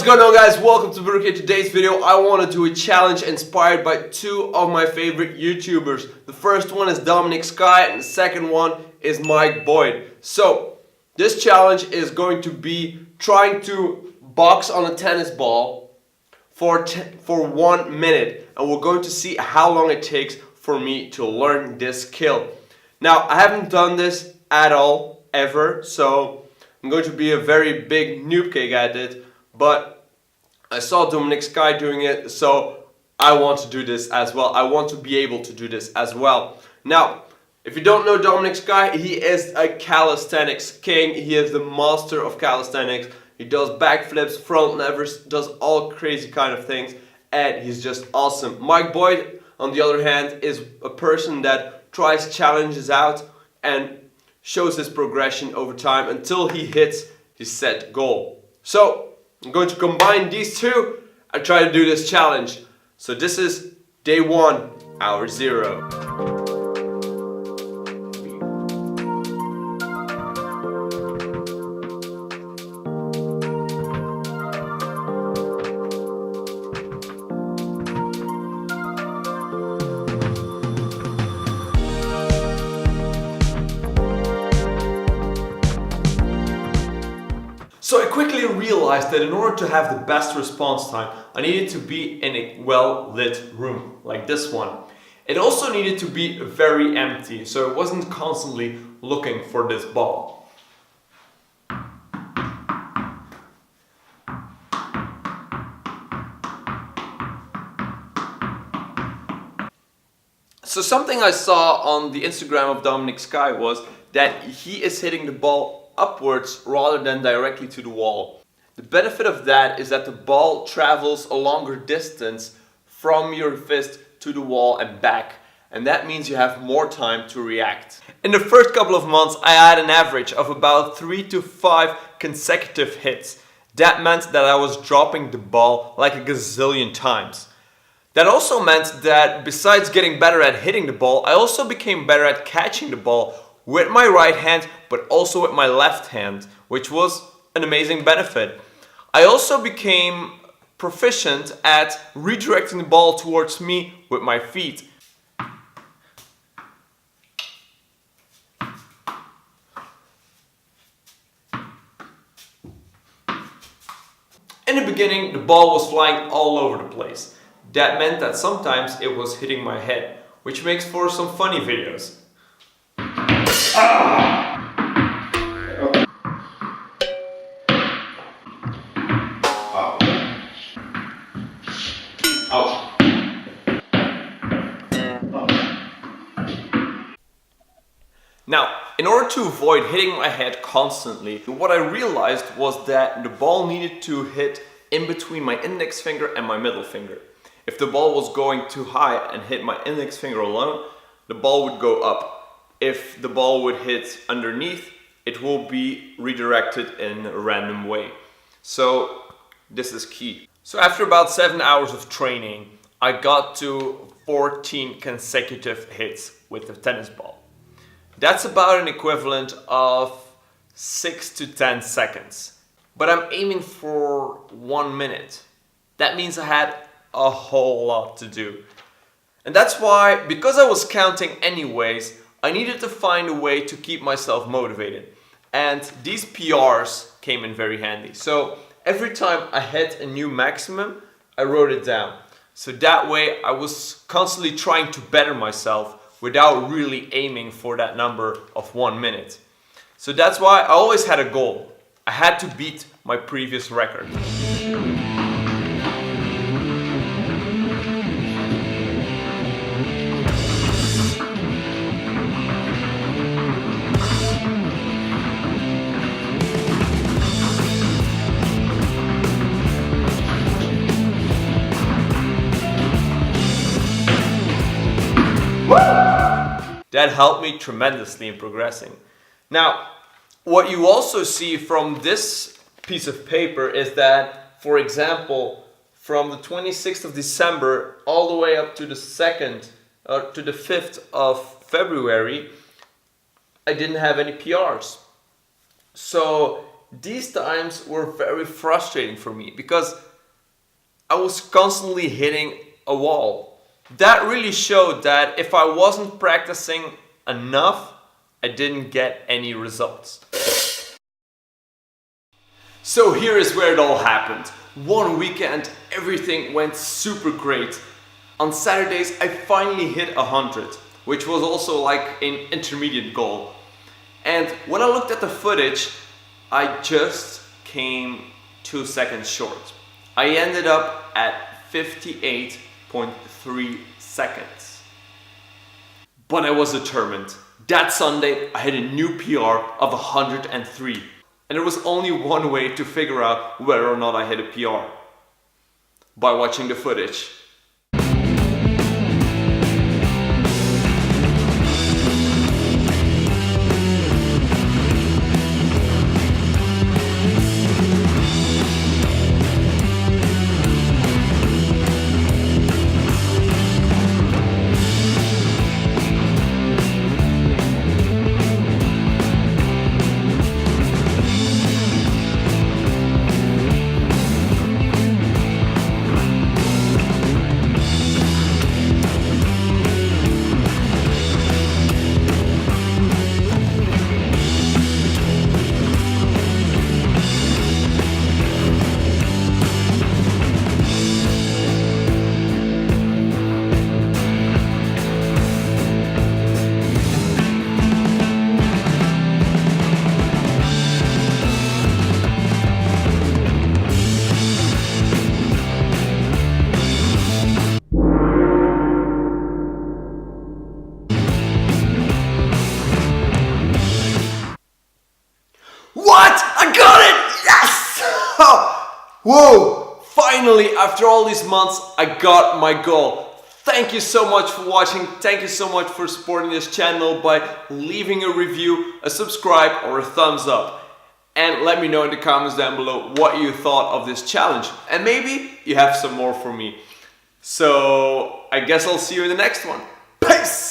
going on, guys? Welcome to Barrookie. Today's video I want to do a challenge inspired by two of my favorite YouTubers. The first one is Dominik and the second one is Mike Boyd. So this challenge is going to be trying to box on a tennis ball for 1 minute, and we're going to see how long it takes for me to learn this skill. Now, I haven't done this at all ever, so I'm going to be a very big noob cake at it, but I saw Dominik doing it, so I want to do this as well. I want to be able to do this as well. Now, if you don't know Dominik, he is a calisthenics king. He is the master of calisthenics. He does backflips, front levers, does all crazy kind of things, and he's just awesome. Mike Boyd, on the other hand, is a person that tries challenges out and shows his progression over time until he hits his set goal. So I'm going to combine these two and try to do this challenge. So this is day 1, hour 0. So I quickly realized that in order to have the best response time, I needed to be in a well-lit room, like this one. It also needed to be very empty, so I wasn't constantly looking for this ball. So something I saw on the Instagram of Dominik was that he is hitting the ball upwards rather than directly to the wall. The benefit of that is that the ball travels a longer distance from your fist to the wall and back, and that means you have more time to react. In the first couple of months I had an average of about 3 to 5 consecutive hits. That meant that I was dropping the ball like a gazillion times. That also meant that besides getting better at hitting the ball, I also became better at catching the ball with my right hand, but also with my left hand, which was an amazing benefit. I also became proficient at redirecting the ball towards me with my feet. In the beginning, the ball was flying all over the place. That meant that sometimes it was hitting my head, which makes for some funny videos. Now, in order to avoid hitting my head constantly, what I realized was that the ball needed to hit in between my index finger and my middle finger. If the ball was going too high and hit my index finger alone, the ball would go up. If the ball would hit underneath, it will be redirected in a random way. So this is key. So after about 7 hours of training, I got to 14 consecutive hits with the tennis ball. That's about an equivalent of 6 to 10 seconds. But I'm aiming for 1 minute. That means I had a whole lot to do. And that's why, because I was counting anyways, I needed to find a way to keep myself motivated. And these PRs came in very handy. So every time I hit a new maximum, I wrote it down. So that way I was constantly trying to better myself without really aiming for that number of 1 minute. So that's why I always had a goal. I had to beat my previous record. That helped me tremendously in progressing. Now, what you also see from this piece of paper is that, for example, from the 26th of December all the way up to the 5th of February, I didn't have any PRs. So these times were very frustrating for me because I was constantly hitting a wall. That really showed that if I wasn't practicing enough, I didn't get any results. So here is where it all happened. One weekend, everything went super great. On Saturdays, I finally hit 100, which was also like an intermediate goal. And when I looked at the footage, I just came 2 seconds short. I ended up at 58.3 seconds. But I was determined. That Sunday, I hit a new PR of 103. And there was only one way to figure out whether or not I hit a PR. By watching the footage. What? I got it! Yes! Whoa! Finally, after all these months, I got my goal. Thank you so much for watching. Thank you so much for supporting this channel by leaving a review, a subscribe, or a thumbs up. And let me know in the comments down below what you thought of this challenge. And maybe you have some more for me. So I guess I'll see you in the next one. Peace!